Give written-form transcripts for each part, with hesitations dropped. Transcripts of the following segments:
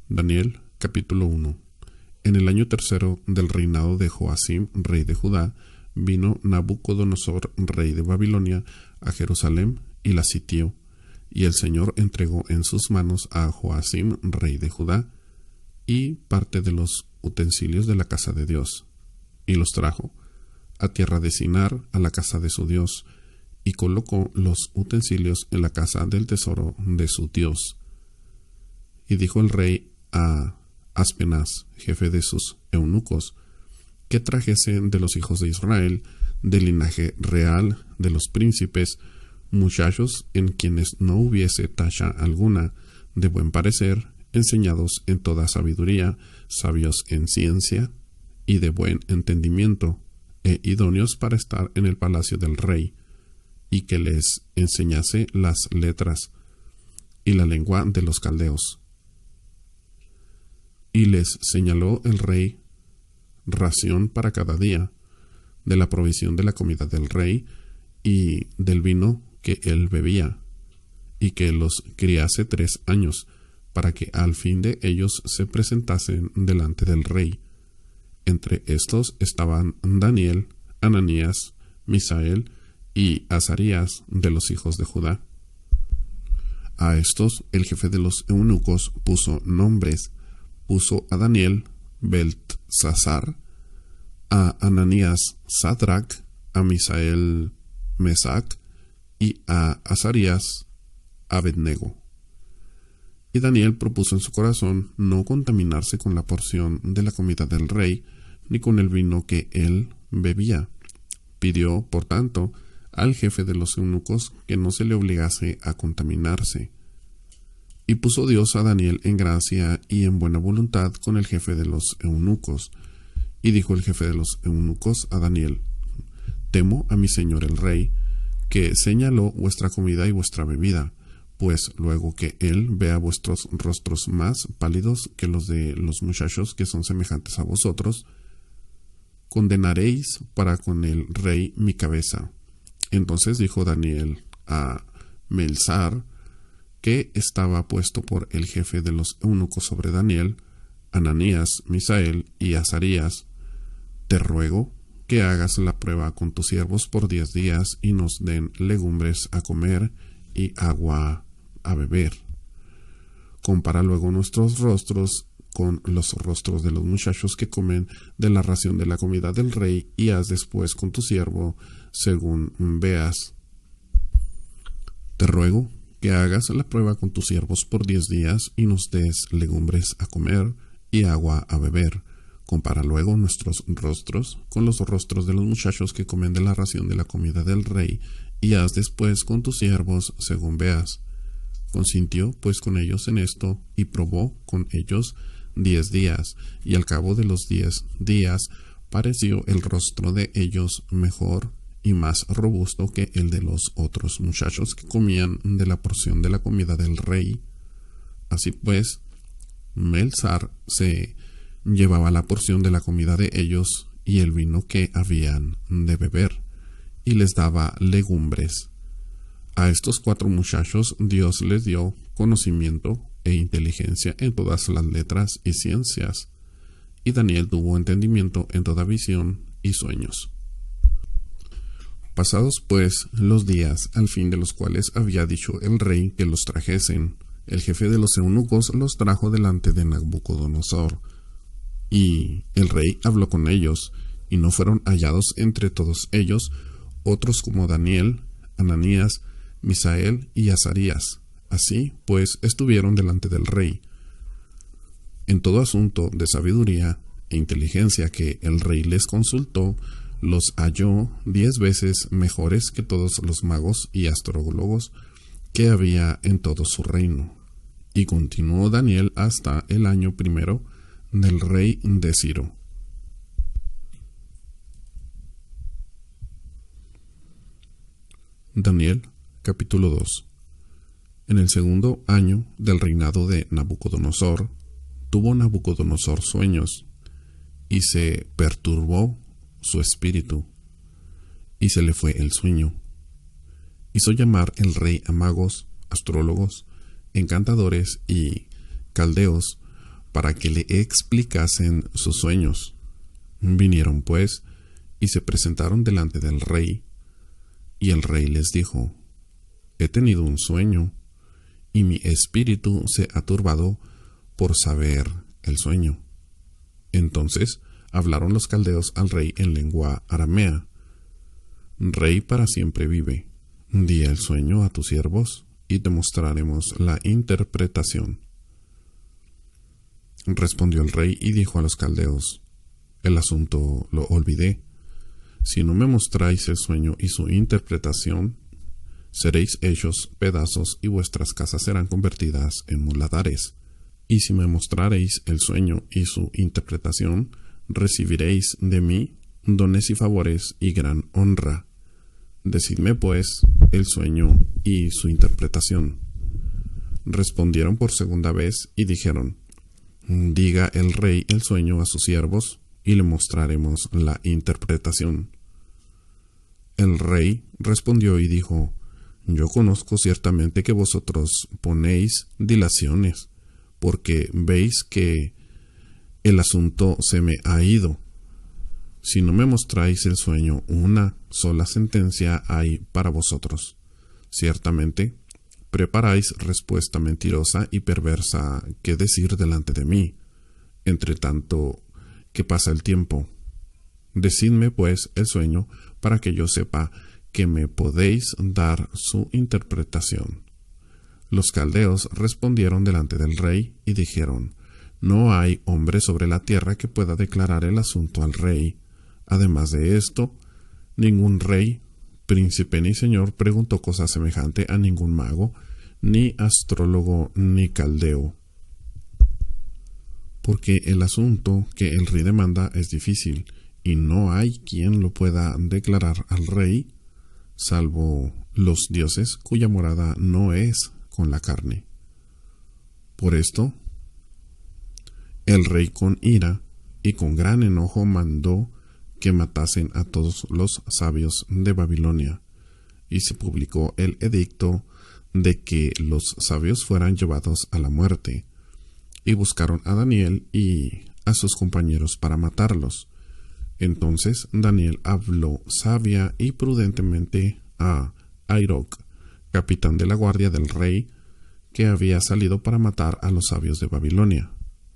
Daniel, capítulo 1. En el año tercero del reinado de Joacim, rey de Judá, vino Nabucodonosor, rey de Babilonia, a Jerusalén y la sitió. Y el Señor entregó en sus manos a Joacim, rey de Judá, y parte de los utensilios de la casa de Dios, y los trajo a tierra de Sinar, a la casa de su Dios, y colocó los utensilios en la casa del tesoro de su Dios. Y dijo el rey a Aspenaz, jefe de sus eunucos, que trajese de los hijos de Israel, del linaje real de los príncipes, muchachos en quienes no hubiese tacha alguna, de buen parecer, enseñados en toda sabiduría, sabios en ciencia y de buen entendimiento, e idóneos para estar en el palacio del rey, y que les enseñase las letras y la lengua de los caldeos. Y les señaló el rey ración para cada día, de la provisión de la comida del rey y del vino que él bebía, y que los criase 3 años, para que al fin de ellos se presentasen delante del rey. Entre estos estaban Daniel, Ananías, Misael y Azarías de los hijos de Judá. A estos el jefe de los eunucos puso nombres. Puso a Daniel Beltsasar, a Ananías Sadrac, a Misael Mesac y a Azarías Abednego. Y Daniel propuso en su corazón no contaminarse con la porción de la comida del rey, ni con el vino que él bebía. Pidió, por tanto, al jefe de los eunucos que no se le obligase a contaminarse. Y puso Dios a Daniel en gracia y en buena voluntad con el jefe de los eunucos. Y dijo el jefe de los eunucos a Daniel: Temo a mi señor el rey, que señaló vuestra comida y vuestra bebida, pues luego que él vea vuestros rostros más pálidos que los de los muchachos que son semejantes a vosotros, condenaréis para con el rey mi cabeza. Entonces dijo Daniel a Melzar, que estaba puesto por el jefe de los eunucos sobre Daniel, Ananías, Misael y Azarías: Te ruego que hagas la prueba con tus siervos por 10 días y nos den legumbres a comer y agua a beber. Compara luego nuestros rostros con los rostros de los muchachos que comen de la ración de la comida del rey, y haz después con tu siervo según veas. Te ruego que hagas la prueba con tus siervos por 10 días y nos des legumbres a comer y agua a beber. Compara luego nuestros rostros con los rostros de los muchachos que comen de la ración de la comida del rey, y haz después con tus siervos según veas. Consintió pues con ellos en esto, y probó con ellos 10 días, y al cabo de los 10 días pareció el rostro de ellos mejor y más robusto que el de los otros muchachos que comían de la porción de la comida del rey. Así pues, Melzar se llevaba la porción de la comida de ellos y el vino que habían de beber, y les daba legumbres. A estos 4 muchachos Dios les dio conocimiento e inteligencia en todas las letras y ciencias, y Daniel tuvo entendimiento en toda visión y sueños. Pasados pues los días, al fin de los cuales había dicho el rey que los trajesen, el jefe de los eunucos los trajo delante de Nabucodonosor. Y el rey habló con ellos, y no fueron hallados entre todos ellos otros como Daniel, Ananías, Misael y Azarías. Así pues estuvieron delante del rey. En todo asunto de sabiduría e inteligencia que el rey les consultó, los halló 10 veces mejores que todos los magos y astrólogos que había en todo su reino. Y continuó Daniel hasta el año primero del rey de Ciro. Daniel, capítulo 2. En el segundo año del reinado de Nabucodonosor, tuvo Nabucodonosor sueños, y se perturbó su espíritu, y se le fue el sueño. Hizo llamar el rey a magos, astrólogos, encantadores y caldeos, para que le explicasen sus sueños. Vinieron pues y se presentaron delante del rey, y el rey les dijo: He tenido un sueño, y mi espíritu se ha turbado por saber el sueño. Entonces hablaron los caldeos al rey en lengua aramea: Rey para siempre vive, di el sueño a tus siervos, y te mostraremos la interpretación. Respondió el rey y dijo a los caldeos: El asunto lo olvidé. Si no me mostráis el sueño y su interpretación, seréis hechos pedazos y vuestras casas serán convertidas en muladares. Y si me mostraréis el sueño y su interpretación, recibiréis de mí dones y favores y gran honra. Decidme pues el sueño y su interpretación. Respondieron por segunda vez y dijeron: Diga el rey el sueño a sus siervos, y le mostraremos la interpretación. El rey respondió y dijo: Yo conozco ciertamente que vosotros ponéis dilaciones, porque veis que el asunto se me ha ido. Si no me mostráis el sueño, una sola sentencia hay para vosotros. Ciertamente, preparáis respuesta mentirosa y perversa que decir delante de mí, entre tanto que pasa el tiempo. Decidme pues el sueño, para que yo sepa que me podéis dar su interpretación. Los caldeos respondieron delante del rey y dijeron: No hay hombre sobre la tierra que pueda declarar el asunto al rey. Además de esto, ningún rey, príncipe ni señor preguntó cosa semejante a ningún mago, ni astrólogo, ni caldeo. Porque el asunto que el rey demanda es difícil, y no hay quien lo pueda declarar al rey, salvo los dioses cuya morada no es con la carne. Por esto, el rey con ira y con gran enojo mandó que matasen a todos los sabios de Babilonia, y se publicó el edicto de que los sabios fueran llevados a la muerte, y buscaron a Daniel y a sus compañeros para matarlos. Entonces Daniel habló sabia y prudentemente a Arioc, capitán de la guardia del rey, que había salido para matar a los sabios de Babilonia.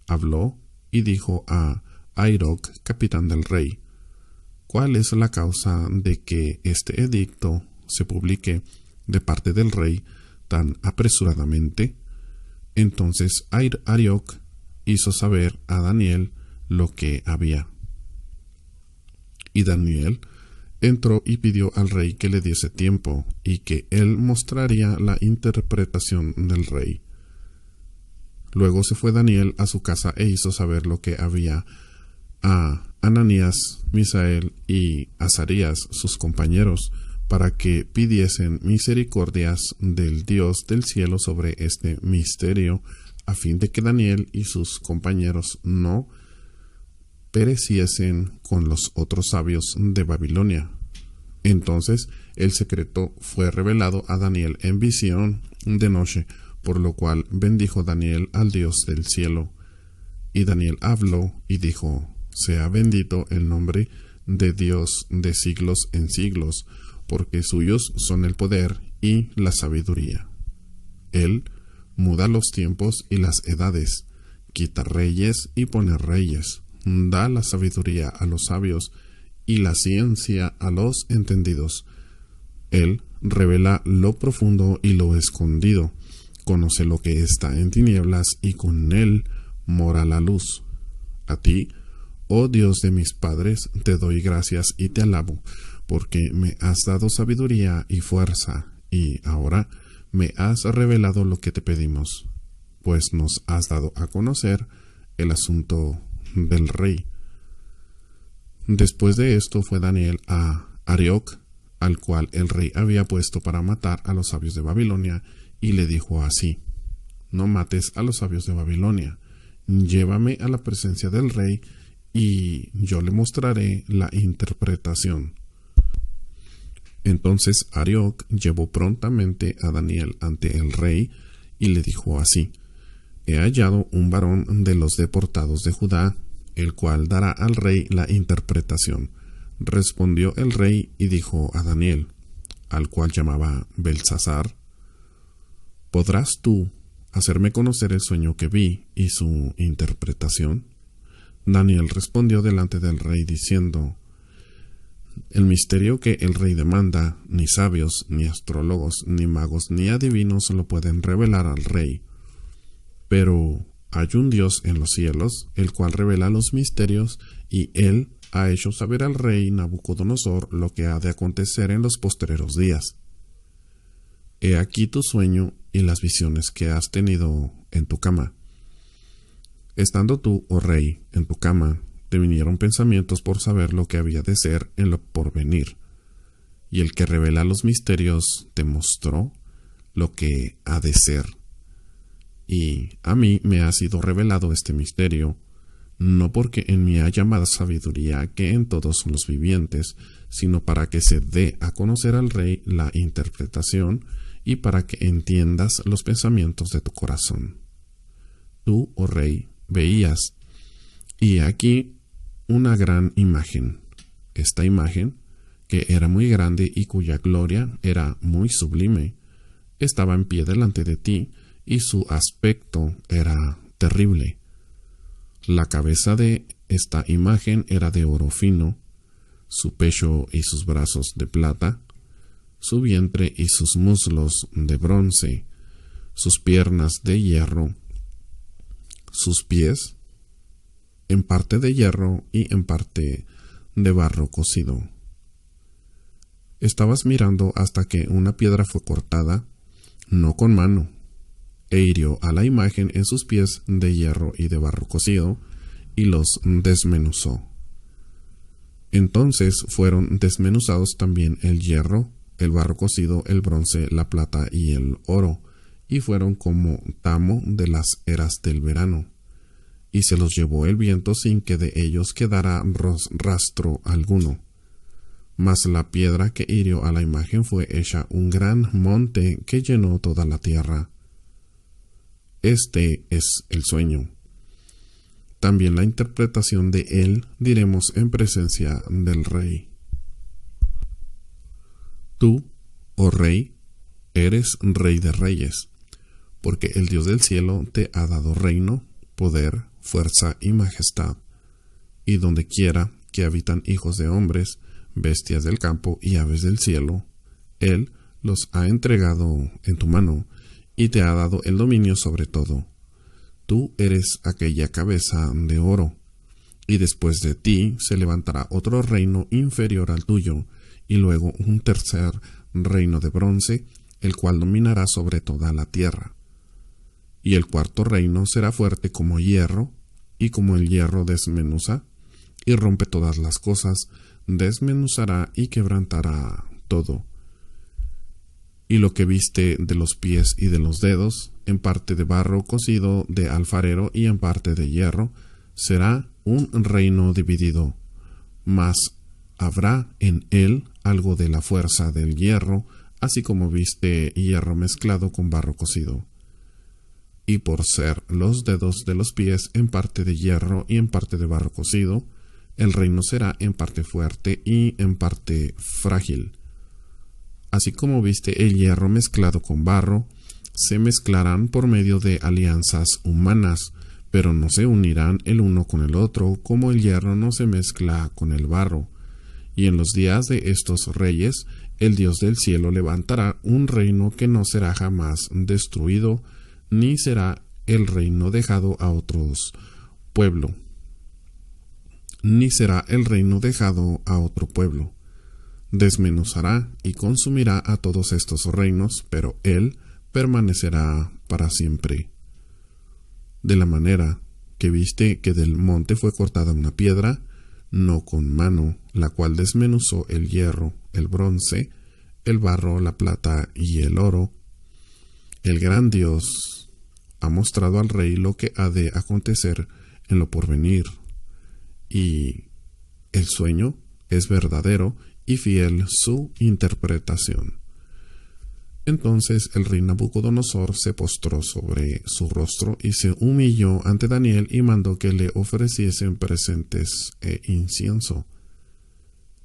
Habló y dijo a Arioc, capitán del rey: ¿Cuál es la causa de que este edicto se publique de parte del rey tan apresuradamente? Entonces Arioc hizo saber a Daniel lo que había. Y Daniel entró y pidió al rey que le diese tiempo, y que él mostraría la interpretación del rey. Luego se fue Daniel a su casa e hizo saber lo que había a Ananías, Misael y Azarías, sus compañeros, para que pidiesen misericordias del Dios del cielo sobre este misterio, a fin de que Daniel y sus compañeros no pereciesen con los otros sabios de Babilonia. Entonces el secreto fue revelado a Daniel en visión de noche, por lo cual bendijo Daniel al Dios del cielo. Y Daniel habló y dijo: Sea bendito el nombre de Dios de siglos en siglos, porque suyos son el poder y la sabiduría. Él muda los tiempos y las edades, quita reyes y pone reyes, da la sabiduría a los sabios y la ciencia a los entendidos. Él revela lo profundo y lo escondido, conoce lo que está en tinieblas y con él mora la luz. A ti, oh Dios de mis padres, te doy gracias y te alabo, porque me has dado sabiduría y fuerza, y ahora me has revelado lo que te pedimos, pues nos has dado a conocer el asunto del rey. Después de esto fue Daniel a Arioc, al cual el rey había puesto para matar a los sabios de Babilonia, y le dijo así: No mates a los sabios de Babilonia, llévame a la presencia del rey, y yo le mostraré la interpretación. Entonces Arioc llevó prontamente a Daniel ante el rey, y le dijo así: he hallado un varón de los deportados de Judá, el cual dará al rey la interpretación. Respondió el rey y dijo a Daniel, al cual llamaba Beltsasar, ¿podrás tú hacerme conocer el sueño que vi y su interpretación? Daniel respondió delante del rey diciendo, el misterio que el rey demanda, ni sabios, ni astrólogos, ni magos, ni adivinos lo pueden revelar al rey. Pero hay un Dios en los cielos, el cual revela los misterios, y él ha hecho saber al rey Nabucodonosor lo que ha de acontecer en los postreros días. He aquí tu sueño y las visiones que has tenido en tu cama. Estando tú, oh rey, en tu cama, te vinieron pensamientos por saber lo que había de ser en lo porvenir. Y el que revela los misterios te mostró lo que ha de ser. Y a mí me ha sido revelado este misterio, no porque en mí haya más sabiduría que en todos los vivientes, sino para que se dé a conocer al rey la interpretación y para que entiendas los pensamientos de tu corazón. Tú, oh rey, veías, y aquí una gran imagen. Esta imagen, que era muy grande y cuya gloria era muy sublime, estaba en pie delante de ti, y su aspecto era terrible. La cabeza de esta imagen era de oro fino, su pecho y sus brazos de plata, su vientre y sus muslos de bronce, sus piernas de hierro, sus pies en parte de hierro y en parte de barro cocido. Estabas mirando hasta que una piedra fue cortada, no con mano, e hirió a la imagen en sus pies de hierro y de barro cocido, y los desmenuzó. Entonces fueron desmenuzados también el hierro, el barro cocido, el bronce, la plata y el oro, y fueron como tamo de las eras del verano. Y se los llevó el viento sin que de ellos quedara rastro alguno. Mas la piedra que hirió a la imagen fue hecha un gran monte que llenó toda la tierra. Este es el sueño. También la interpretación de él diremos en presencia del rey. Tú, oh rey, eres rey de reyes, porque el Dios del cielo te ha dado reino, poder, fuerza y majestad, y donde quiera que habitan hijos de hombres, bestias del campo y aves del cielo, él los ha entregado en tu mano, y te ha dado el dominio sobre todo. Tú eres aquella cabeza de oro, y después de ti se levantará otro reino inferior al tuyo, y luego un tercer reino de bronce, el cual dominará sobre toda la tierra. Y el cuarto reino será fuerte como hierro, y como el hierro desmenuza, y rompe todas las cosas, desmenuzará y quebrantará todo. Y lo que viste de los pies y de los dedos, en parte de barro cocido de alfarero y en parte de hierro, será un reino dividido, mas habrá en él algo de la fuerza del hierro, así como viste hierro mezclado con barro cocido. Y por ser los dedos de los pies en parte de hierro y en parte de barro cocido, el reino será en parte fuerte y en parte frágil. Así como viste el hierro mezclado con barro, se mezclarán por medio de alianzas humanas, pero no se unirán el uno con el otro, como el hierro no se mezcla con el barro. Y en los días de estos reyes, el Dios del cielo levantará un reino que no será jamás destruido, ni será el reino dejado a otros pueblo, ni será el reino dejado a otro pueblo. Desmenuzará y consumirá a todos estos reinos, pero él permanecerá para siempre. De la manera que viste que del monte fue cortada una piedra, no con mano, la cual desmenuzó el hierro, el bronce, el barro, la plata y el oro, el gran Dios ha mostrado al rey lo que ha de acontecer en lo porvenir, y el sueño es verdadero y fiel su interpretación. Entonces el rey Nabucodonosor se postró sobre su rostro y se humilló ante Daniel y mandó que le ofreciesen presentes e incienso.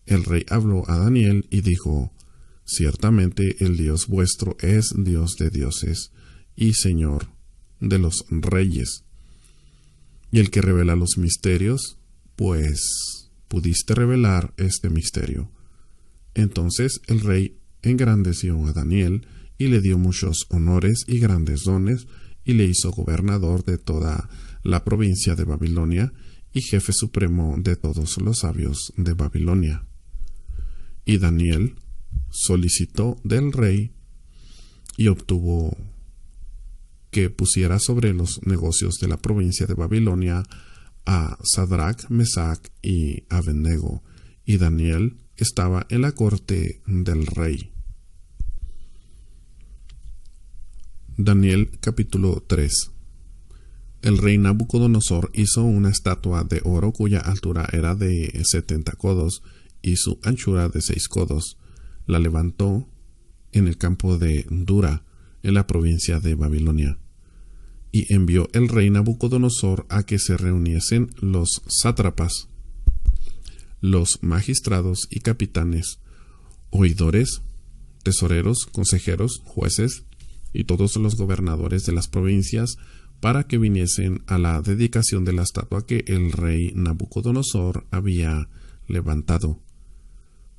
El rey habló a Daniel y dijo: Ciertamente el Dios vuestro es Dios de dioses y Señor de los reyes, y el que revela los misterios, pues pudiste revelar este misterio. Entonces el rey engrandeció a Daniel y le dio muchos honores y grandes dones, y le hizo gobernador de toda la provincia de Babilonia y jefe supremo de todos los sabios de Babilonia. Y Daniel solicitó del rey y obtuvo que pusiera sobre los negocios de la provincia de Babilonia a Sadrach, Mesach y Abednego, y Daniel estaba en la corte del rey. Daniel capítulo 3. El rey Nabucodonosor hizo una estatua de oro cuya altura era de 70 codos y su anchura de 6 codos. La levantó en el campo de Dura, en la provincia de Babilonia. Y envió el rey Nabucodonosor a que se reuniesen los sátrapas, los magistrados y capitanes, oidores, tesoreros, consejeros, jueces y todos los gobernadores de las provincias, para que viniesen a la dedicación de la estatua que el rey Nabucodonosor había levantado.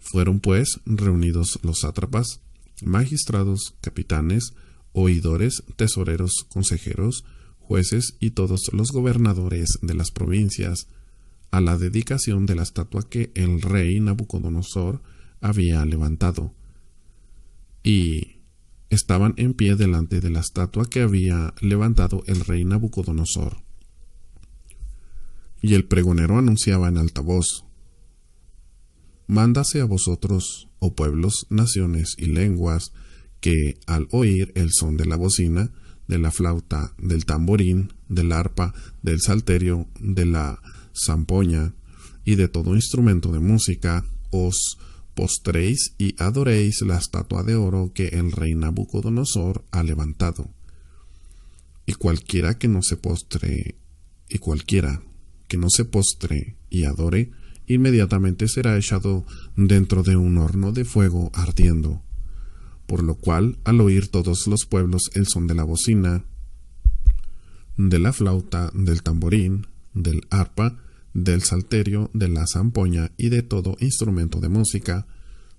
Fueron pues reunidos los sátrapas, magistrados, capitanes, oidores, tesoreros, consejeros, jueces y todos los gobernadores de las provincias a la dedicación de la estatua que el rey Nabucodonosor había levantado. Y estaban en pie delante de la estatua que había levantado el rey Nabucodonosor. Y el pregonero anunciaba en alta voz: Mándase a vosotros, oh pueblos, naciones y lenguas, que al oír el son de la bocina, de la flauta, del tamborín, del arpa, del salterio, de la zampoña y de todo instrumento de música, os postréis y adoréis la estatua de oro que el rey Nabucodonosor ha levantado. Y cualquiera que no se postre y adore, inmediatamente será echado dentro de un horno de fuego ardiendo. Por lo cual, al oír todos los pueblos el son de la bocina, de la flauta, del tamborín, del arpa, del salterio, de la zampoña y de todo instrumento de música,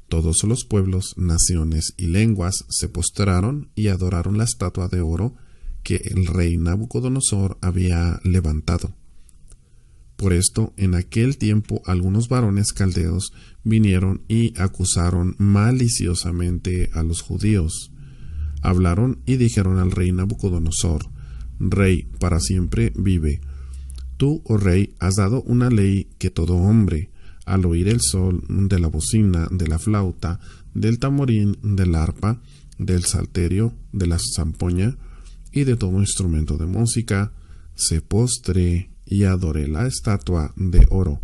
todos los pueblos, naciones y lenguas se postraron y adoraron la estatua de oro que el rey Nabucodonosor había levantado. Por esto, en aquel tiempo algunos varones caldeos vinieron y acusaron maliciosamente a los judíos. Hablaron y dijeron al rey Nabucodonosor: Rey, para siempre vive. Tú, oh rey, has dado una ley que todo hombre, al oír el son de la bocina, de la flauta, del tamborín, del arpa, del salterio, de la zampoña y de todo instrumento de música, se postre y adore la estatua de oro,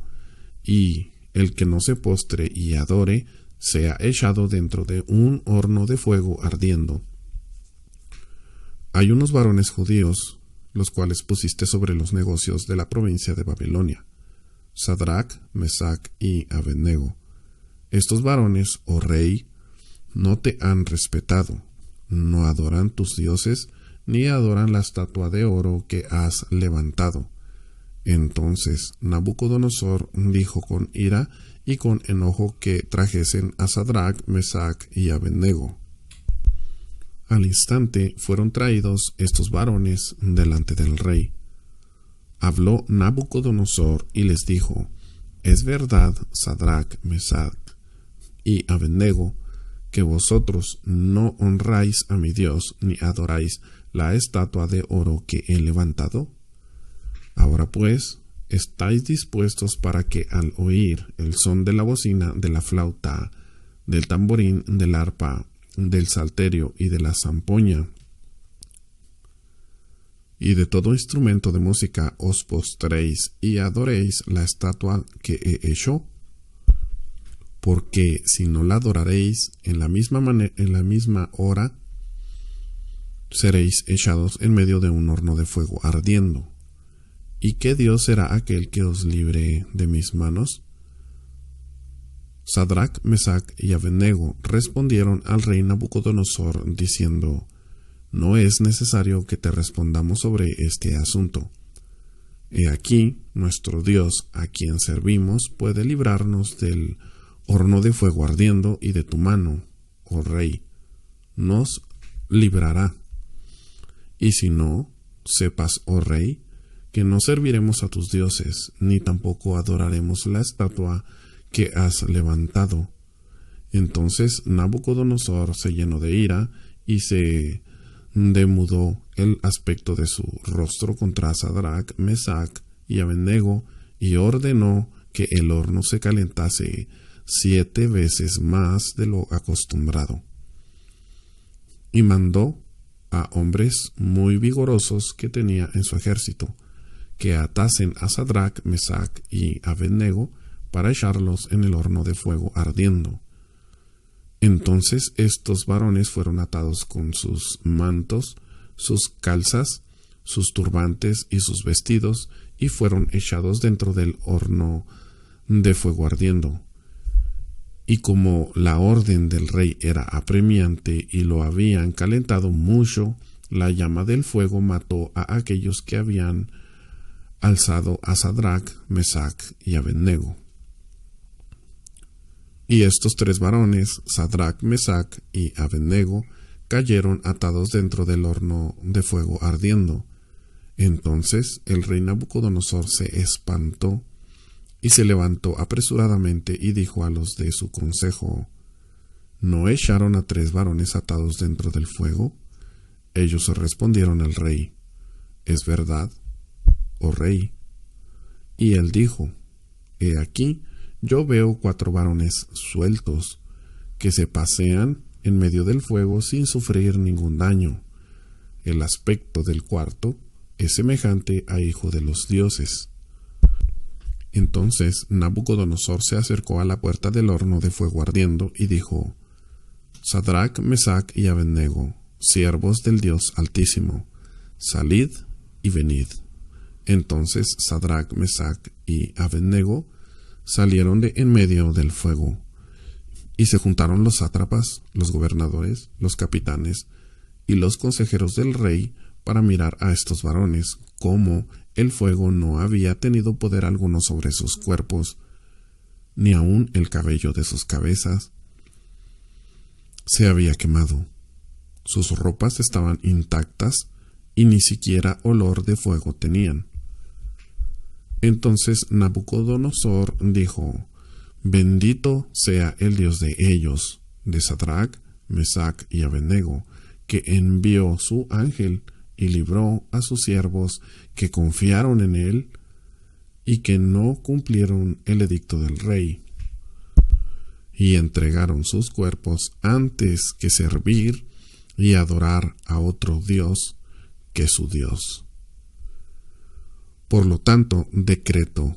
y el que no se postre y adore sea echado dentro de un horno de fuego ardiendo. Hay unos varones judíos, los cuales pusiste sobre los negocios de la provincia de Babilonia, Sadrach, Mesach y Abednego. Estos varones, oh rey, no te han respetado, no adoran tus dioses, ni adoran la estatua de oro que has levantado. Entonces Nabucodonosor dijo con ira y con enojo que trajesen a Sadrach, Mesach y Abednego. Al instante fueron traídos estos varones delante del rey. Habló Nabucodonosor y les dijo: Es verdad, Sadrach, Mesach y Abednego, que vosotros no honráis a mi Dios ni adoráis la estatua de oro que he levantado. Ahora pues, ¿estáis dispuestos para que al oír el son de la bocina, de la flauta, del tamborín, del arpa, del salterio y de la zampoña y de todo instrumento de música os postréis y adoréis la estatua que he hecho? Porque si no la adoraréis en la misma hora, seréis echados en medio de un horno de fuego ardiendo. ¿Y qué Dios será aquel que os libre de mis manos? Sadrac, Mesac y Abednego respondieron al rey Nabucodonosor diciendo: No es necesario que te respondamos sobre este asunto. He aquí, nuestro Dios, a quien servimos, puede librarnos del horno de fuego ardiendo y de tu mano, oh rey. Nos librará. Y si no, sepas, oh rey, que no serviremos a tus dioses, ni tampoco adoraremos la estatua que has levantado. Entonces Nabucodonosor se llenó de ira y se demudó el aspecto de su rostro contra Sadrac, Mesac y Abednego, y ordenó que el horno se calentase 7 veces más de lo acostumbrado. Y mandó a hombres muy vigorosos que tenía en su ejército, que atasen a Sadrac, Mesac y Abednego para echarlos en el horno de fuego ardiendo. Entonces estos varones fueron atados con sus mantos, sus calzas, sus turbantes y sus vestidos, y fueron echados dentro del horno de fuego ardiendo. Y como la orden del rey era apremiante y lo habían calentado mucho, la llama del fuego mató a aquellos que habían alzado a Sadrac, Mesac y Abednego. Y estos 3 varones, Sadrac, Mesac y Abednego, cayeron atados dentro del horno de fuego ardiendo. Entonces el rey Nabucodonosor se espantó y se levantó apresuradamente y dijo a los de su consejo: ¿No echaron a 3 varones atados dentro del fuego? Ellos respondieron al rey: Es verdad, oh rey. Y él dijo: He aquí, yo veo 4 varones sueltos, que se pasean en medio del fuego sin sufrir ningún daño. El aspecto del cuarto es semejante a hijo de los dioses. Entonces Nabucodonosor se acercó a la puerta del horno de fuego ardiendo y dijo: Sadrac, Mesac y Abednego, siervos del Dios Altísimo, salid y venid. Entonces Sadrac, Mesac y Abednego salieron de en medio del fuego, y se juntaron los sátrapas, los gobernadores, los capitanes y los consejeros del rey para mirar a estos varones, cómo el fuego no había tenido poder alguno sobre sus cuerpos, ni aun el cabello de sus cabezas se había quemado. Sus ropas estaban intactas y ni siquiera olor de fuego tenían. Entonces Nabucodonosor dijo: Bendito sea el Dios de ellos, de Sadrac, Mesac y Abednego, que envió su ángel y libró a sus siervos que confiaron en él y que no cumplieron el edicto del rey, y entregaron sus cuerpos antes que servir y adorar a otro Dios que su Dios. Por lo tanto, decreto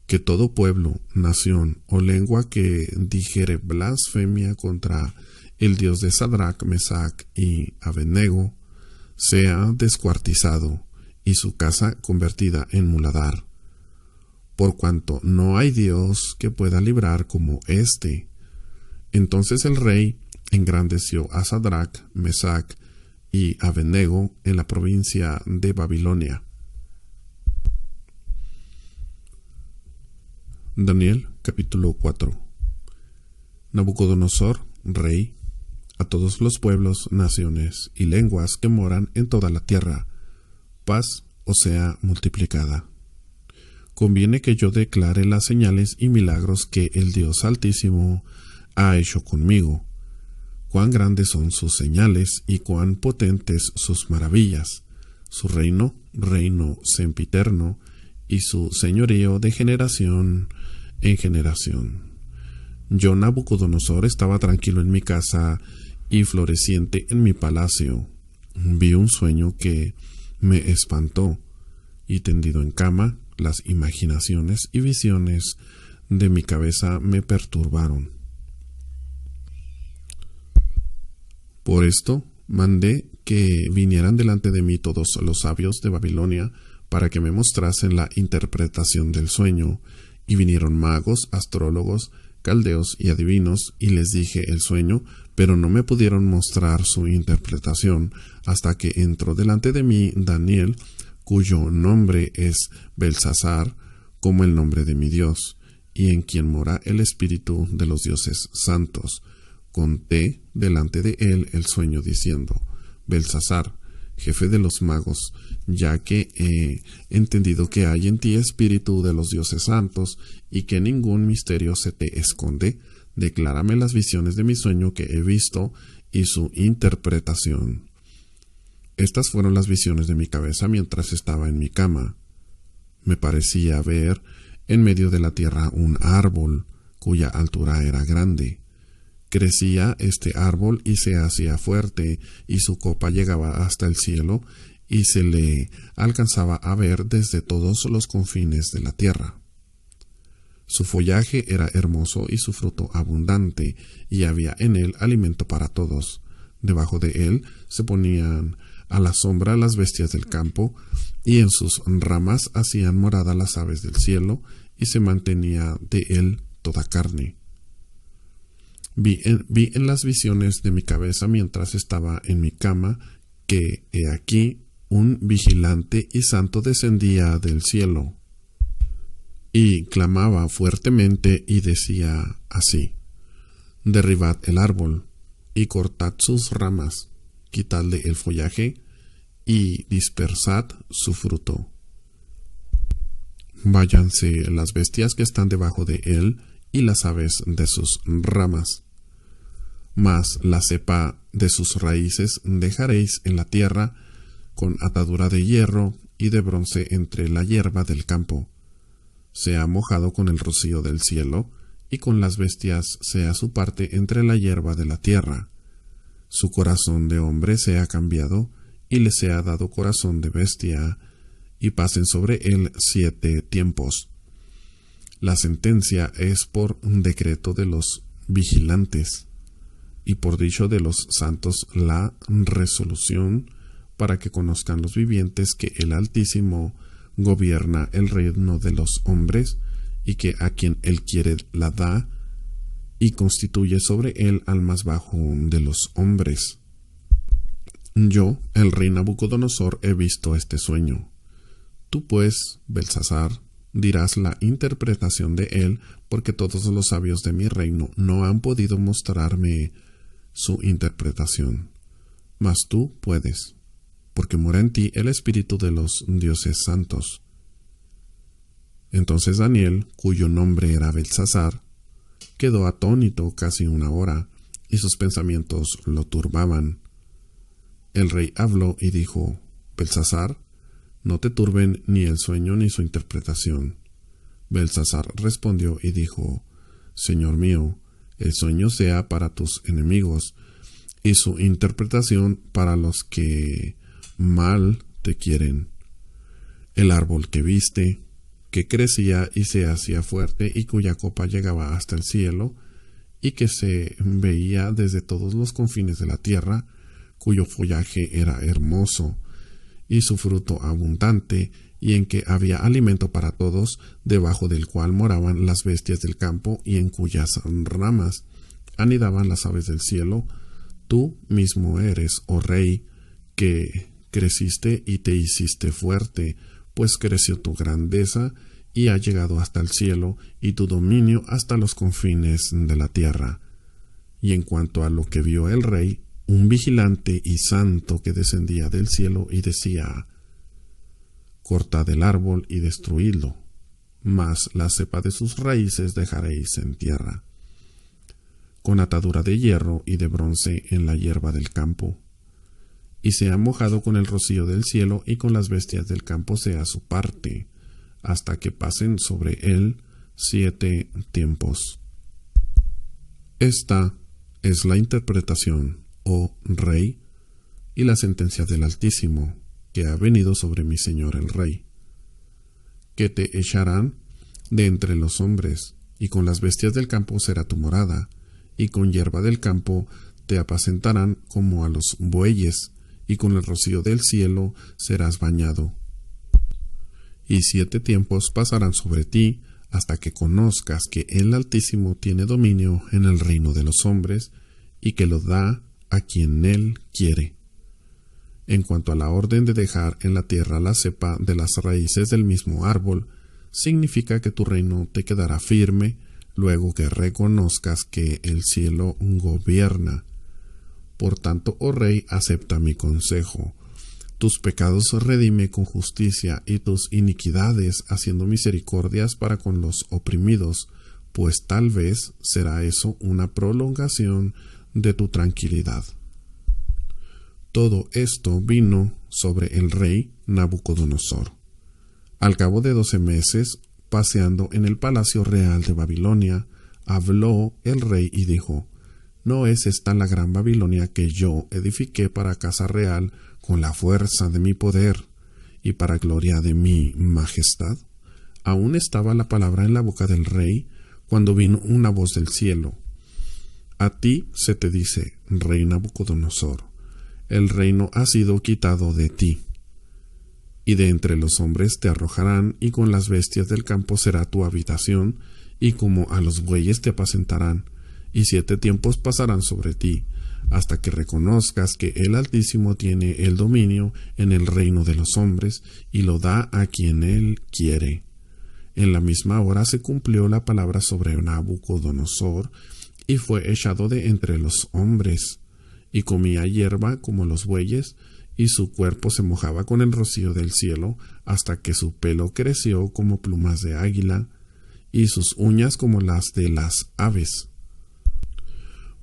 que todo pueblo, nación o lengua que dijere blasfemia contra el Dios de Sadrac, Mesac y Abednego sea descuartizado y su casa convertida en muladar, por cuanto no hay Dios que pueda librar como éste. Entonces el rey engrandeció a Sadrac, Mesac y Abednego en la provincia de Babilonia. Daniel capítulo 4. Nabucodonosor, rey, a todos los pueblos, naciones y lenguas que moran en toda la tierra, paz os sea multiplicada. Conviene que yo declare las señales y milagros que el Dios Altísimo ha hecho conmigo. Cuán grandes son sus señales y cuán potentes sus maravillas. Su reino, reino sempiterno, y su señorío de generación en generación. Yo, Nabucodonosor, estaba tranquilo en mi casa y floreciente en mi palacio. Vi un sueño que me espantó, y tendido en cama, las imaginaciones y visiones de mi cabeza me perturbaron. Por esto mandé que vinieran delante de mí todos los sabios de Babilonia para que me mostrasen la interpretación del sueño. Y vinieron magos, astrólogos, caldeos y adivinos, y les dije el sueño, pero no me pudieron mostrar su interpretación, hasta que entró delante de mí Daniel, cuyo nombre es Belsasar, como el nombre de mi Dios, y en quien mora el espíritu de los dioses santos. Conté delante de él el sueño diciendo: Belsasar, jefe de los magos, ya que he entendido que hay en ti espíritu de los dioses santos y que ningún misterio se te esconde, declárame las visiones de mi sueño que he visto y su interpretación. Estas fueron las visiones de mi cabeza mientras estaba en mi cama. Me parecía ver en medio de la tierra un árbol cuya altura era grande. Crecía este árbol y se hacía fuerte, y su copa llegaba hasta el cielo, y se le alcanzaba a ver desde todos los confines de la tierra. Su follaje era hermoso y su fruto abundante, y había en él alimento para todos. Debajo de él se ponían a la sombra las bestias del campo, y en sus ramas hacían morada las aves del cielo, y se mantenía de él toda carne. Vi en las visiones de mi cabeza mientras estaba en mi cama que, he aquí, un vigilante y santo descendía del cielo y clamaba fuertemente y decía así: derribad el árbol y cortad sus ramas, quitadle el follaje y dispersad su fruto. Váyanse las bestias que están debajo de él y las aves de sus ramas. Mas la cepa de sus raíces dejaréis en la tierra, con atadura de hierro y de bronce entre la hierba del campo. Sea mojado con el rocío del cielo, y con las bestias sea su parte entre la hierba de la tierra. Su corazón de hombre sea cambiado, y le sea dado corazón de bestia, y pasen sobre él 7 tiempos. La sentencia es por decreto de los vigilantes, y por dicho de los santos la resolución, para que conozcan los vivientes que el Altísimo gobierna el reino de los hombres, y que a quien él quiere la da, y constituye sobre él al más bajo de los hombres. Yo, el rey Nabucodonosor, he visto este sueño. Tú pues, Belsasar, dirás la interpretación de él, porque todos los sabios de mi reino no han podido mostrarme su interpretación. Mas tú puedes, porque mora en ti el espíritu de los dioses santos. Entonces Daniel, cuyo nombre era Belsasar, quedó atónito casi 1 hora, y sus pensamientos lo turbaban. El rey habló y dijo: Belsasar, no te turben ni el sueño ni su interpretación. Belsasar respondió y dijo: Señor mío, el sueño sea para tus enemigos, y su interpretación para los que mal te quieren. El árbol que viste, que crecía y se hacía fuerte, y cuya copa llegaba hasta el cielo, y que se veía desde todos los confines de la tierra, cuyo follaje era hermoso, y su fruto abundante, y en que había alimento para todos, debajo del cual moraban las bestias del campo, y en cuyas ramas anidaban las aves del cielo. Tú mismo eres, oh rey, que creciste y te hiciste fuerte, pues creció tu grandeza y ha llegado hasta el cielo, y tu dominio hasta los confines de la tierra. Y en cuanto a lo que vio el rey, un vigilante y santo que descendía del cielo y decía: cortad el árbol y destruidlo, mas la cepa de sus raíces dejaréis en tierra, con atadura de hierro y de bronce en la hierba del campo, y sea mojado con el rocío del cielo, y con las bestias del campo sea su parte, hasta que pasen sobre él 7 tiempos. Esta es la interpretación, oh rey, y la sentencia del Altísimo, que ha venido sobre mi señor el rey, que te echarán de entre los hombres, y con las bestias del campo será tu morada, y con hierba del campo te apacentarán como a los bueyes, y con el rocío del cielo serás bañado. Y 7 tiempos pasarán sobre ti, hasta que conozcas que el Altísimo tiene dominio en el reino de los hombres, y que lo da a quien él quiere. En cuanto a la orden de dejar en la tierra la cepa de las raíces del mismo árbol, significa que tu reino te quedará firme, luego que reconozcas que el cielo gobierna. Por tanto, oh rey, acepta mi consejo. Tus pecados redime con justicia y tus iniquidades haciendo misericordias para con los oprimidos, pues tal vez será eso una prolongación de tu tranquilidad. Todo esto vino sobre el rey Nabucodonosor. Al cabo de 12 meses, paseando en el palacio real de Babilonia, habló el rey y dijo: ¿No es esta la gran Babilonia que yo edifiqué para casa real con la fuerza de mi poder y para gloria de mi majestad? Aún estaba la palabra en la boca del rey cuando vino una voz del cielo: A ti se te dice, rey Nabucodonosor, el reino ha sido quitado de ti, y de entre los hombres te arrojarán, y con las bestias del campo será tu habitación, y como a los bueyes te apacentarán, y 7 tiempos pasarán sobre ti, hasta que reconozcas que el Altísimo tiene el dominio en el reino de los hombres, y lo da a quien él quiere. En la misma hora se cumplió la palabra sobre Nabucodonosor, y fue echado de entre los hombres, y comía hierba como los bueyes, y su cuerpo se mojaba con el rocío del cielo, hasta que su pelo creció como plumas de águila, y sus uñas como las de las aves.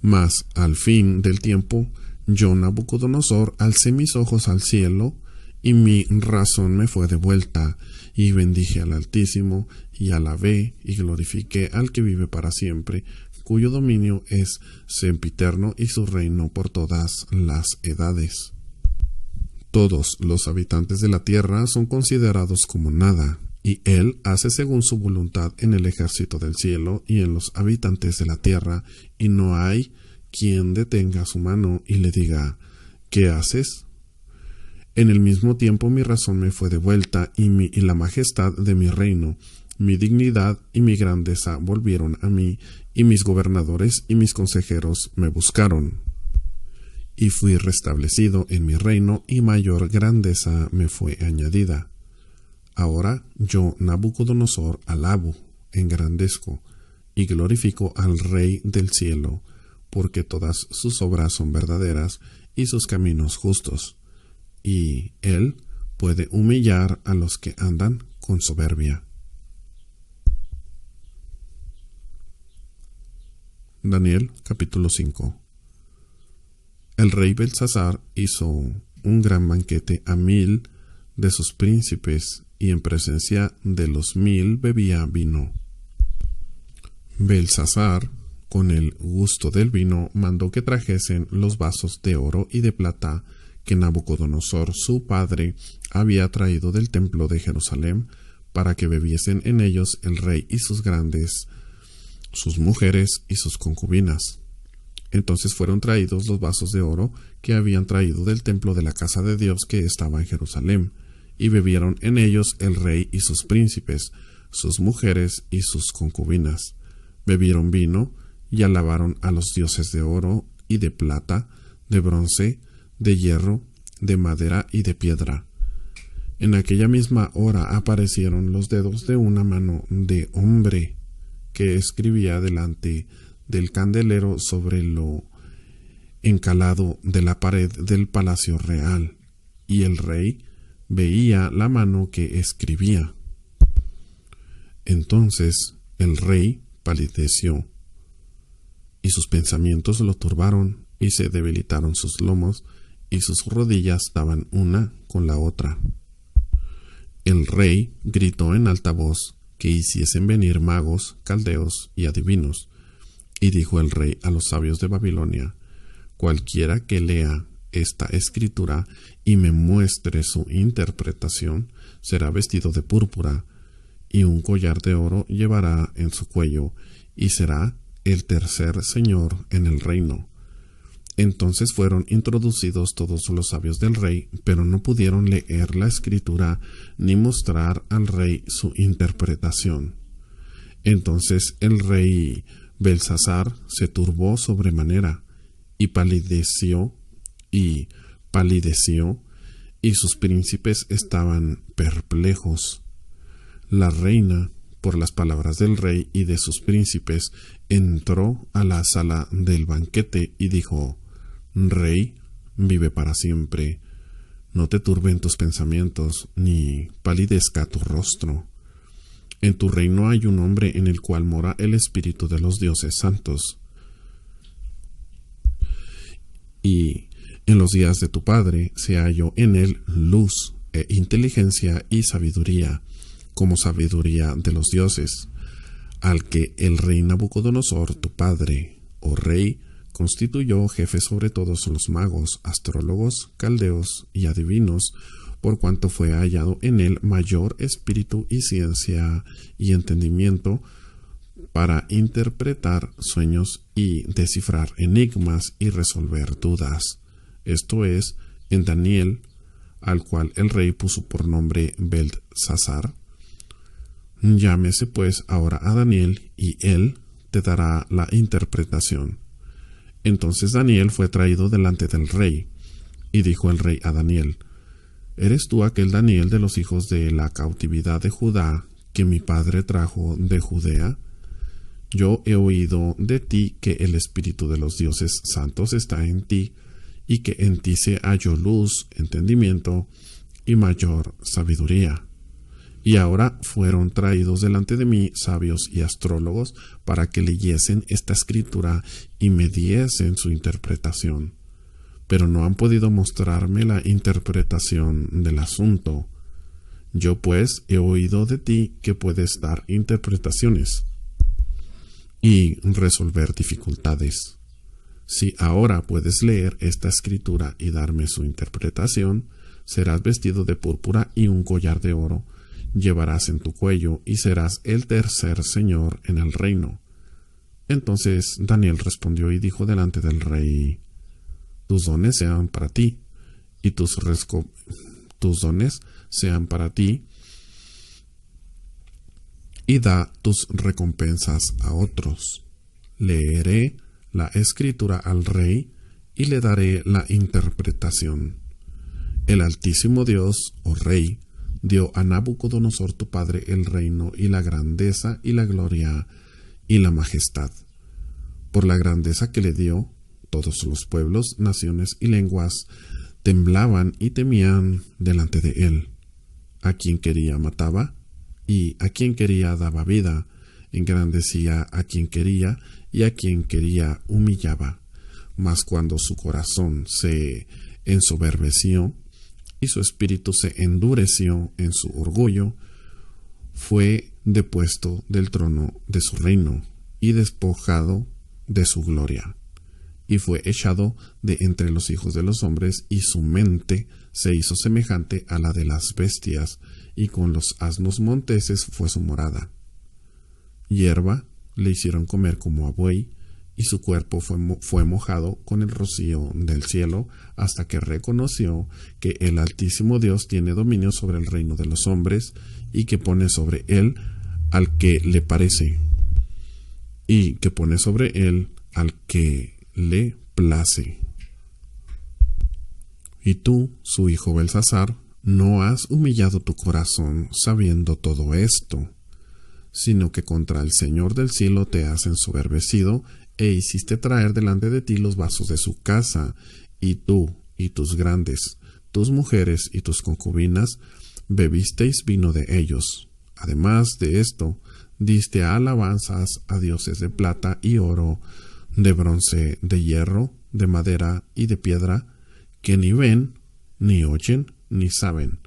Mas al fin del tiempo, yo, Nabucodonosor, alcé mis ojos al cielo, y mi razón me fue devuelta, y bendije al Altísimo, y alabé y glorifiqué al que vive para siempre, cuyo dominio es sempiterno y su reino por todas las edades. Todos los habitantes de la tierra son considerados como nada, y él hace según su voluntad en el ejército del cielo y en los habitantes de la tierra, y no hay quien detenga su mano y le diga: ¿qué haces? En el mismo tiempo mi razón me fue devuelta, y la majestad de mi reino, mi dignidad y mi grandeza volvieron a mí, y mis gobernadores y mis consejeros me buscaron. Y fui restablecido en mi reino, y mayor grandeza me fue añadida. Ahora yo, Nabucodonosor, alabo, engrandezco y glorifico al Rey del cielo, porque todas sus obras son verdaderas y sus caminos justos, y él puede humillar a los que andan con soberbia. Daniel capítulo 5. El rey Belsasar hizo un gran banquete a 1000 de sus príncipes, y en presencia de los 1000 bebía vino. Belsasar, con el gusto del vino, mandó que trajesen los vasos de oro y de plata que Nabucodonosor su padre había traído del templo de Jerusalén, para que bebiesen en ellos el rey y sus grandes, sus mujeres y sus concubinas. Entonces fueron traídos los vasos de oro que habían traído del templo de la casa de Dios que estaba en Jerusalén, y bebieron en ellos el rey y sus príncipes, sus mujeres y sus concubinas. Bebieron vino y alabaron a los dioses de oro y de plata, de bronce, de hierro, de madera y de piedra. En aquella misma hora aparecieron los dedos de una mano de hombre que escribía delante del candelero sobre lo encalado de la pared del palacio real, y el rey veía la mano que escribía. Entonces el rey palideció, y sus pensamientos lo turbaron, y se debilitaron sus lomos, y sus rodillas daban una con la otra. El rey gritó en alta voz que hiciesen venir magos, caldeos y adivinos. Y dijo el rey a los sabios de Babilonia: cualquiera que lea esta escritura y me muestre su interpretación, será vestido de púrpura, y un collar de oro llevará en su cuello, y será el tercer señor en el reino. Entonces fueron introducidos todos los sabios del rey, pero no pudieron leer la escritura ni mostrar al rey su interpretación. Entonces el rey Belsasar se turbó sobremanera y palideció, y sus príncipes estaban perplejos. La reina, por las palabras del rey y de sus príncipes, entró a la sala del banquete y dijo: Rey, vive para siempre. No te turben tus pensamientos, ni palidezca tu rostro. En tu reino hay un hombre en el cual mora el espíritu de los dioses santos. Y en los días de tu padre se halló en él luz e inteligencia y sabiduría, como sabiduría de los dioses, al que el rey Nabucodonosor, tu padre, oh rey, constituyó jefe sobre todos los magos, astrólogos, caldeos y adivinos, por cuanto fue hallado en él mayor espíritu y ciencia y entendimiento para interpretar sueños y descifrar enigmas y resolver dudas. Esto es, en Daniel, al cual el rey puso por nombre Belsasar. Llámese pues ahora a Daniel, y él te dará la interpretación. Entonces Daniel fue traído delante del rey, y dijo el rey a Daniel: ¿Eres tú aquel Daniel de los hijos de la cautividad de Judá que mi padre trajo de Judea? Yo he oído de ti que el espíritu de los dioses santos está en ti, y que en ti se halló luz, entendimiento y mayor sabiduría. Y ahora fueron traídos delante de mí sabios y astrólogos para que leyesen esta escritura y me diesen su interpretación. Pero no han podido mostrarme la interpretación del asunto. Yo pues he oído de ti que puedes dar interpretaciones y resolver dificultades. Si ahora puedes leer esta escritura y darme su interpretación, serás vestido de púrpura y un collar de oro llevarás en tu cuello y serás el tercer señor en el reino. Entonces Daniel respondió y dijo delante del rey: tus dones sean para ti, y tus dones sean para ti, y da tus recompensas a otros. Leeré la escritura al rey y le daré la interpretación. El Altísimo Dios, oh rey, dio a Nabucodonosor tu padre el reino y la grandeza y la gloria y la majestad. Por la grandeza que le dio, todos los pueblos, naciones y lenguas temblaban y temían delante de él. A quien quería mataba, y a quien quería daba vida, engrandecía a quien quería, y a quien quería humillaba. Mas cuando su corazón se ensoberbeció, y su espíritu se endureció en su orgullo, fue depuesto del trono de su reino, y despojado de su gloria, y fue echado de entre los hijos de los hombres, y su mente se hizo semejante a la de las bestias, y con los asnos monteses fue su morada. Hierba le hicieron comer como a buey, y su cuerpo fue mojado con el rocío del cielo, hasta que reconoció que el Altísimo Dios tiene dominio sobre el reino de los hombres, y que pone sobre él al que le parece, y que pone sobre él al que le place. Y tú, su hijo Belsasar, no has humillado tu corazón sabiendo todo esto, sino que contra el Señor del cielo te has ensoberbecido, e hiciste traer delante de ti los vasos de su casa, y tú y tus grandes, tus mujeres y tus concubinas, bebisteis vino de ellos. Además de esto, diste alabanzas a dioses de plata y oro, de bronce, de hierro, de madera y de piedra, que ni ven, ni oyen, ni saben,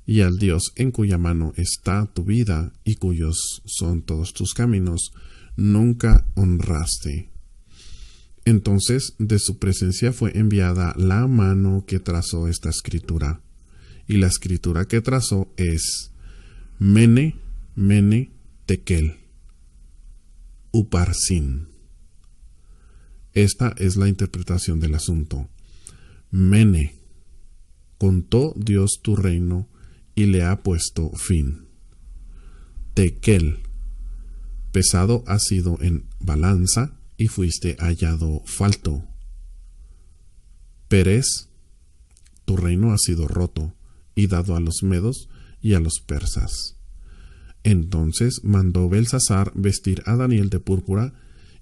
y al Dios en cuya mano está tu vida y cuyos son todos tus caminos, nunca honraste. Entonces de su presencia fue enviada la mano que trazó esta escritura, y la escritura que trazó es Mene, Mene, Tekel, Uparsin. Esta es la interpretación del asunto. Mene, contó Dios tu reino y le ha puesto fin. Tekel, pesado has sido en balanza y fuiste hallado falto. Pérez, tu reino ha sido roto y dado a los medos y a los persas. Entonces mandó Belsasar vestir a Daniel de púrpura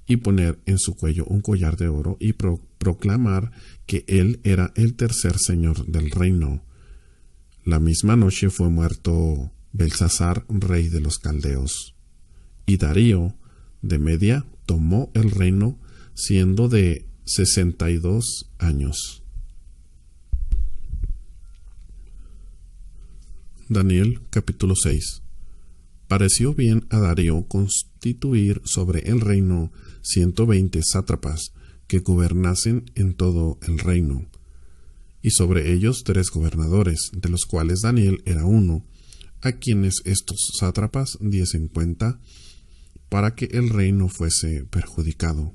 y poner en su cuello un collar de oro y proclamar que él era el tercer señor del reino. La misma noche fue muerto Belsasar, rey de los caldeos. Y Darío de Media tomó el reino siendo de 62 años. Daniel capítulo 6. Pareció bien a Darío constituir sobre el reino 120 sátrapas que gobernasen en todo el reino, y sobre ellos 3 gobernadores, de los cuales Daniel era uno, a quienes estos sátrapas diesen cuenta para que el reino fuese perjudicado.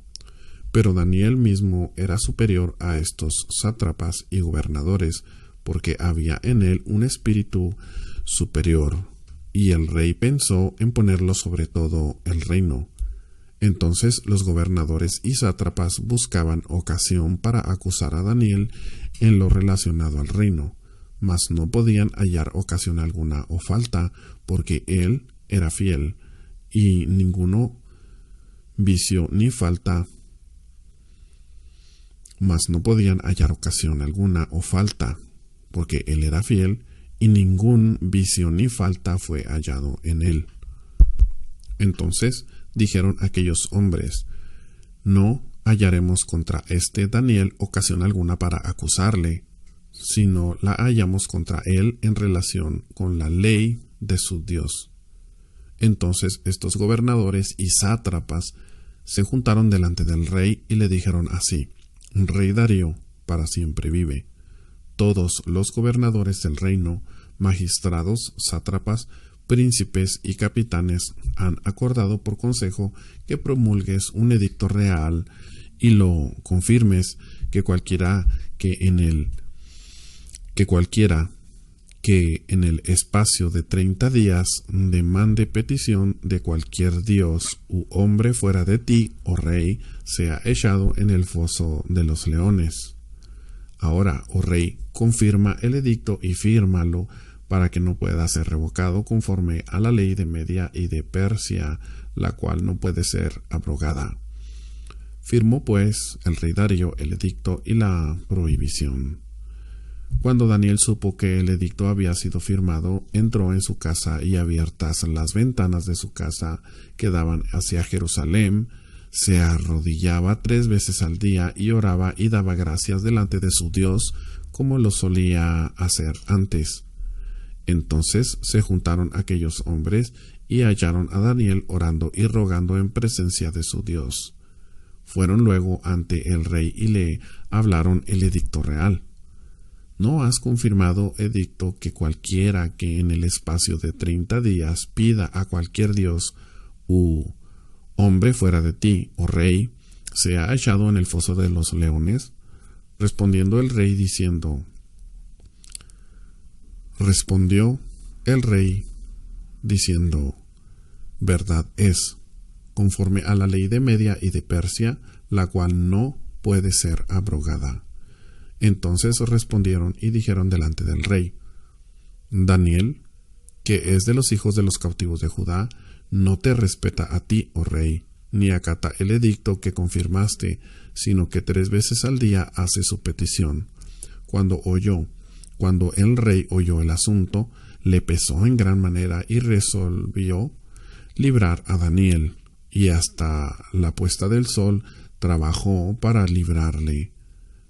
Pero Daniel mismo era superior a estos sátrapas y gobernadores, porque había en él un espíritu superior, y el rey pensó en ponerlo sobre todo el reino. Entonces los gobernadores y sátrapas buscaban ocasión para acusar a Daniel en lo relacionado al reino, mas no podían hallar ocasión alguna o falta, porque él era fiel, y ninguno vicio ni falta, mas no podían hallar ocasión alguna o falta, porque él era fiel, y ningún vicio ni falta fue hallado en él. Entonces dijeron aquellos hombres: no hallaremos contra este Daniel ocasión alguna para acusarle, sino la hallamos contra él en relación con la ley de su Dios. Entonces estos gobernadores y sátrapas se juntaron delante del rey y le dijeron así: Rey Darío, para siempre vive. Todos los gobernadores del reino, magistrados, sátrapas, príncipes y capitanes han acordado por consejo que promulgues un edicto real y lo confirmes, que cualquiera que en el espacio de 30 días demande petición de cualquier dios u hombre fuera de ti, oh rey, sea echado en el foso de los leones. Ahora, oh rey, confirma el edicto y fírmalo para que no pueda ser revocado conforme a la ley de Media y de Persia, la cual no puede ser abrogada. Firmó pues el rey Darío el edicto y la prohibición. Cuando Daniel supo que el edicto había sido firmado, entró en su casa, y abiertas las ventanas de su casa que daban hacia Jerusalén, se arrodillaba 3 veces al día y oraba y daba gracias delante de su Dios, como lo solía hacer antes. Entonces se juntaron aquellos hombres y hallaron a Daniel orando y rogando en presencia de su Dios. Fueron luego ante el rey y le hablaron el edicto real. ¿No has confirmado, edicto, que cualquiera que en el espacio de 30 días pida a cualquier dios u hombre fuera de ti, oh rey, sea echado en el foso de los leones? Respondió el rey diciendo, verdad es, conforme a la ley de Media y de Persia, la cual no puede ser abrogada. Entonces respondieron y dijeron delante del rey: Daniel, que es de los hijos de los cautivos de Judá, no te respeta a ti, oh rey, ni acata el edicto que confirmaste, sino que 3 veces al día hace su petición. Cuando el rey oyó el asunto, le pesó en gran manera y resolvió librar a Daniel, y hasta la puesta del sol trabajó para librarle.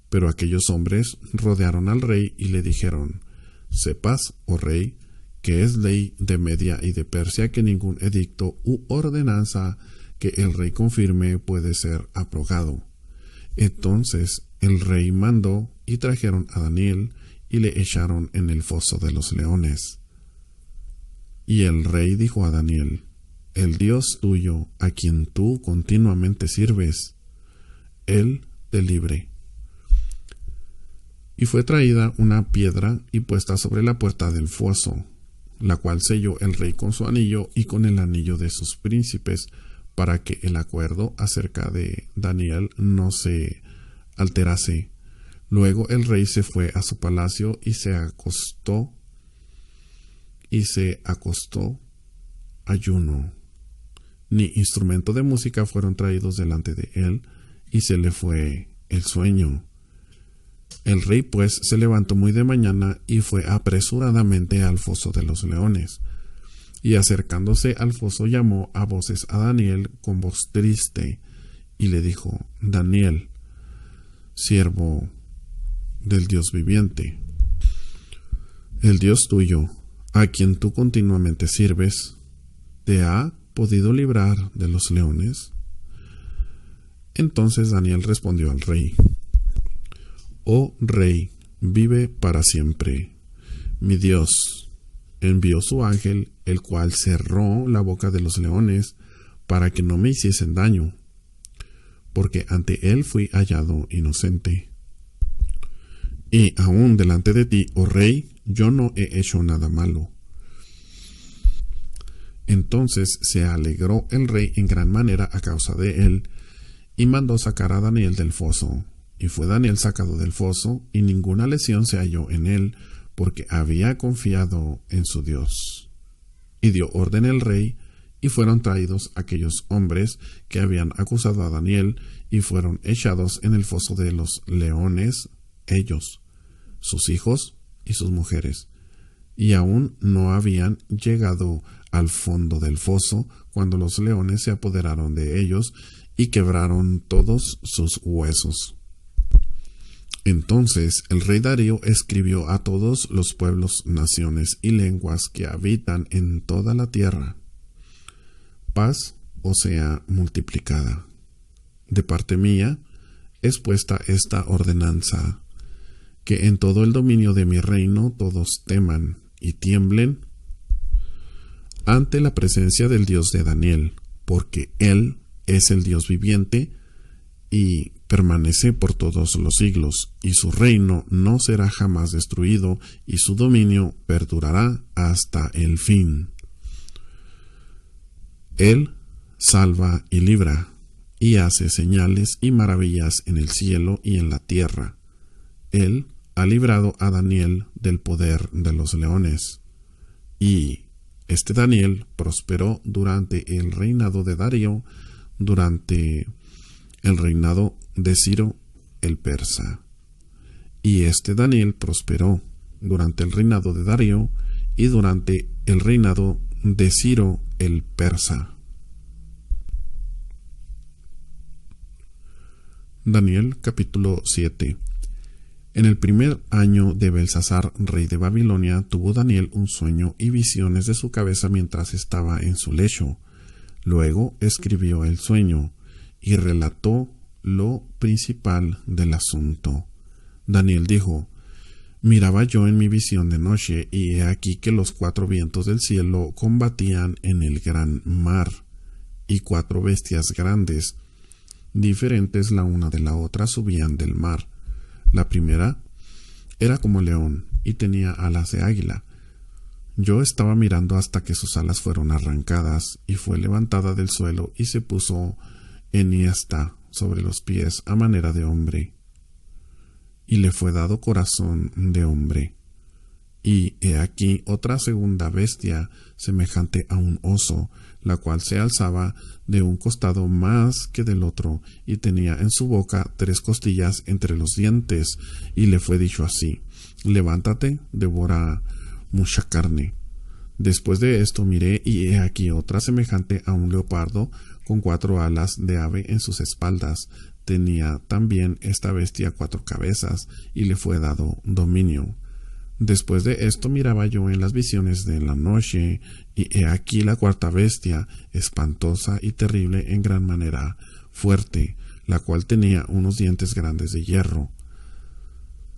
Pero aquellos hombres rodearon al rey y le dijeron: sepas, oh rey, que es ley de Media y de Persia que ningún edicto u ordenanza que el rey confirme puede ser abrogado. Entonces el rey mandó y trajeron a Daniel y le echaron en el foso de los leones. Y el rey dijo a Daniel: el Dios tuyo, a quien tú continuamente sirves, Él te libre. Y fue traída una piedra y puesta sobre la puerta del foso, la cual selló el rey con su anillo y con el anillo de sus príncipes, para que el acuerdo acerca de Daniel no se alterase. Luego el rey se fue a su palacio y se acostó ayuno. Ni instrumento de música fueron traídos delante de él, y se le fue el sueño. El rey pues se levantó muy de mañana y fue apresuradamente al foso de los leones. Y acercándose al foso llamó a voces a Daniel con voz triste, y le dijo: Daniel, siervo del Dios viviente, el Dios tuyo, a quien tú continuamente sirves, ¿te ha podido librar de los leones? Entonces Daniel respondió al rey: Oh rey, vive para siempre. Mi Dios envió su ángel, el cual cerró la boca de los leones para que no me hiciesen daño, porque ante él fui hallado inocente. Y aún delante de ti, oh rey, yo no he hecho nada malo. Entonces se alegró el rey en gran manera a causa de él, y mandó sacar a Daniel del foso. Y fue Daniel sacado del foso, y ninguna lesión se halló en él, porque había confiado en su Dios. Y dio orden el rey, y fueron traídos aquellos hombres que habían acusado a Daniel, y fueron echados en el foso de los leones, ellos, sus hijos y sus mujeres. Y aún no habían llegado al fondo del foso cuando los leones se apoderaron de ellos y quebraron todos sus huesos. Entonces el rey Darío escribió a todos los pueblos, naciones y lenguas que habitan en toda la tierra: paz os sea multiplicada. De parte mía es puesta esta ordenanza, que en todo el dominio de mi reino todos teman y tiemblen ante la presencia del Dios de Daniel, porque Él es el Dios viviente y permanece por todos los siglos, y su reino no será jamás destruido, y su dominio perdurará hasta el fin. Él salva y libra, y hace señales y maravillas en el cielo y en la tierra. Él ha librado a Daniel del poder de los leones. Y este Daniel prosperó durante el reinado de Darío, durante el reinado de Ciro el persa. Y este Daniel prosperó durante el reinado de Darío y durante el reinado de Ciro el persa. Daniel capítulo 7. En el primer año de Belsasar, rey de Babilonia, tuvo Daniel un sueño y visiones de su cabeza mientras estaba en su lecho. Luego escribió el sueño y relató lo principal del asunto. Daniel dijo: Miraba yo en mi visión de noche, y he aquí que los 4 vientos del cielo combatían en el gran mar, y 4 bestias grandes, diferentes la una de la otra, subían del mar. La primera era como león y tenía alas de águila. Yo estaba mirando hasta que sus alas fueron arrancadas, y fue levantada del suelo y se puso enhiesta sobre los pies a manera de hombre, y le fue dado corazón de hombre. Y he aquí otra segunda bestia, semejante a un oso, la cual se alzaba de un costado más que del otro, y tenía en su boca 3 costillas entre los dientes, y le fue dicho así: Levántate, devora mucha carne. Después de esto miré, y he aquí otra semejante a un leopardo, con 4 alas de ave en sus espaldas. Tenía también esta bestia 4 cabezas, y le fue dado dominio. Después de esto miraba yo en las visiones de la noche, y he aquí la 4ª bestia, espantosa y terrible en gran manera, fuerte, la cual tenía unos dientes grandes de hierro.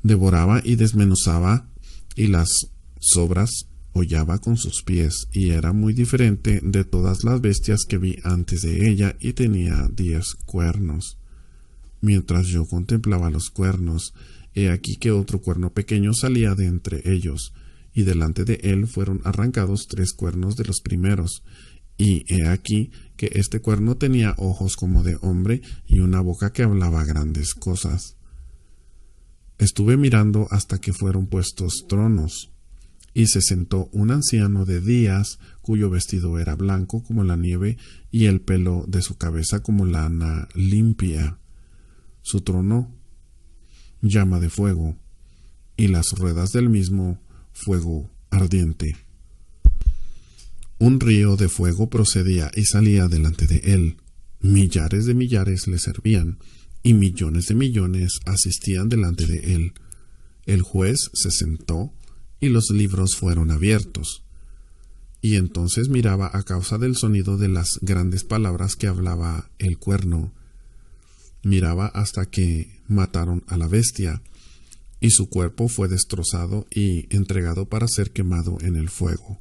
Devoraba y desmenuzaba, y las sobras hollaba con sus pies, y era muy diferente de todas las bestias que vi antes de ella, y tenía 10 cuernos. Mientras yo contemplaba los cuernos, he aquí que otro cuerno pequeño salía de entre ellos, y delante de él fueron arrancados 3 cuernos de los primeros. Y he aquí que este cuerno tenía ojos como de hombre y una boca que hablaba grandes cosas. Estuve mirando hasta que fueron puestos tronos, y se sentó un anciano de días, cuyo vestido era blanco como la nieve, y el pelo de su cabeza como lana limpia. Su trono llama de fuego, y las ruedas del mismo fuego ardiente. Un río de fuego procedía y salía delante de él. Millares de millares le servían, y millones de millones asistían delante de él. El juez se sentó, y los libros fueron abiertos. Y entonces miraba a causa del sonido de las grandes palabras que hablaba el cuerno. Miraba hasta que mataron a la bestia, y su cuerpo fue destrozado y entregado para ser quemado en el fuego.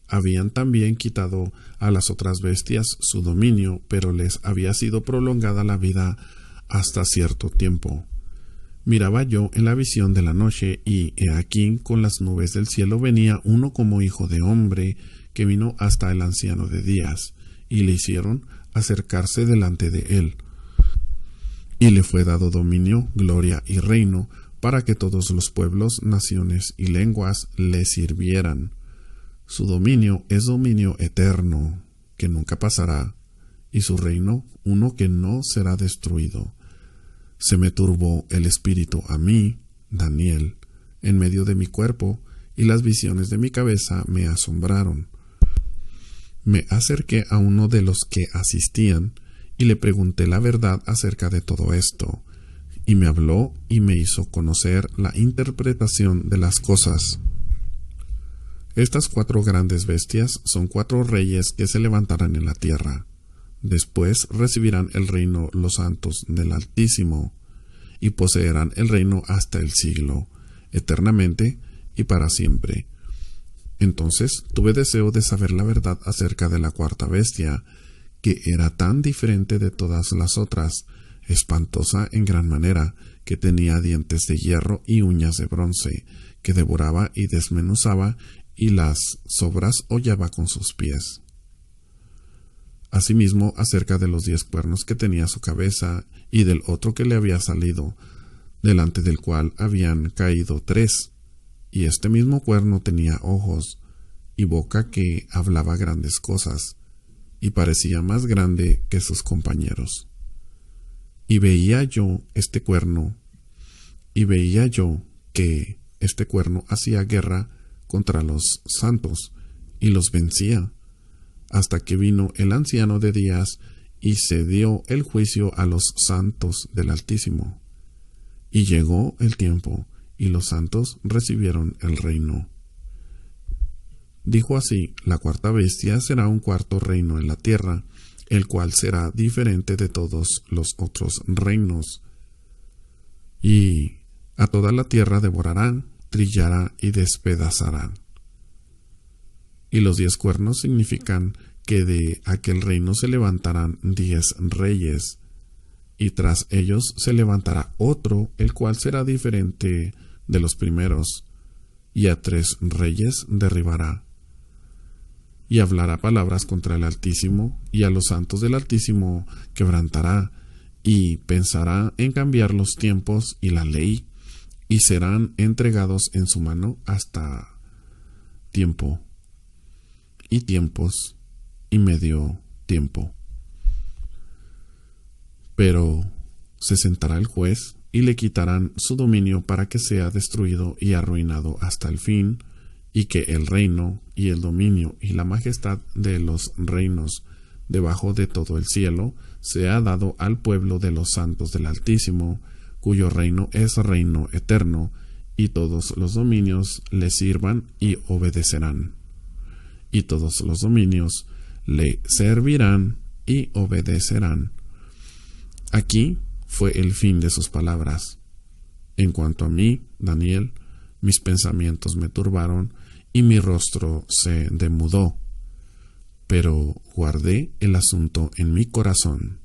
Habían también quitado a las otras bestias su dominio, pero les había sido prolongada la vida hasta cierto tiempo. Miraba yo en la visión de la noche, y he aquí con las nubes del cielo venía uno como hijo de hombre, que vino hasta el anciano de días, y le hicieron acercarse delante de él. Y le fue dado dominio, gloria y reino, para que todos los pueblos, naciones y lenguas le sirvieran. Su dominio es dominio eterno, que nunca pasará, y su reino uno que no será destruido. Se me turbó el espíritu a mí, Daniel, en medio de mi cuerpo, y las visiones de mi cabeza me asombraron. Me acerqué a uno de los que asistían, y le pregunté la verdad acerca de todo esto, y me habló y me hizo conocer la interpretación de las cosas. Estas 4 grandes bestias son 4 reyes que se levantarán en la tierra. Después recibirán el reino los santos del Altísimo, y poseerán el reino hasta el siglo, eternamente y para siempre. Entonces tuve deseo de saber la verdad acerca de la 4ª bestia, que era tan diferente de todas las otras, espantosa en gran manera, que tenía dientes de hierro y uñas de bronce, que devoraba y desmenuzaba, y las sobras hollaba con sus pies. Asimismo, acerca de los 10 cuernos que tenía su cabeza, y del otro que le había salido, delante del cual habían caído 3, y este mismo cuerno tenía ojos, y boca que hablaba grandes cosas, y parecía más grande que sus compañeros. Y veía yo que este cuerno hacía guerra contra los santos, y los vencía, hasta que vino el anciano de días, y se dio el juicio a los santos del Altísimo. Y llegó el tiempo, y los santos recibieron el reino. Dijo así: la 4ª bestia será un 4º reino en la tierra, el cual será diferente de todos los otros reinos. Y a toda la tierra devorarán, trillará y despedazará. Y los 10 cuernos significan que de aquel reino se levantarán 10 reyes, y tras ellos se levantará otro, el cual será diferente de los primeros, y a 3 reyes derribará. Y hablará palabras contra el Altísimo, y a los santos del Altísimo quebrantará, y pensará en cambiar los tiempos y la ley, y serán entregados en su mano hasta tiempo, y tiempos, y medio tiempo. Pero se sentará el juez, y le quitarán su dominio para que sea destruido y arruinado hasta el fin, y que el reino, y el dominio, y la majestad de los reinos debajo de todo el cielo sea dado al pueblo de los santos del Altísimo, cuyo reino es reino eterno, y todos los dominios le sirvan y obedecerán. Y todos los dominios le servirán y obedecerán. Aquí fue el fin de sus palabras. En cuanto a mí, Daniel, mis pensamientos me turbaron y mi rostro se demudó, pero guardé el asunto en mi corazón.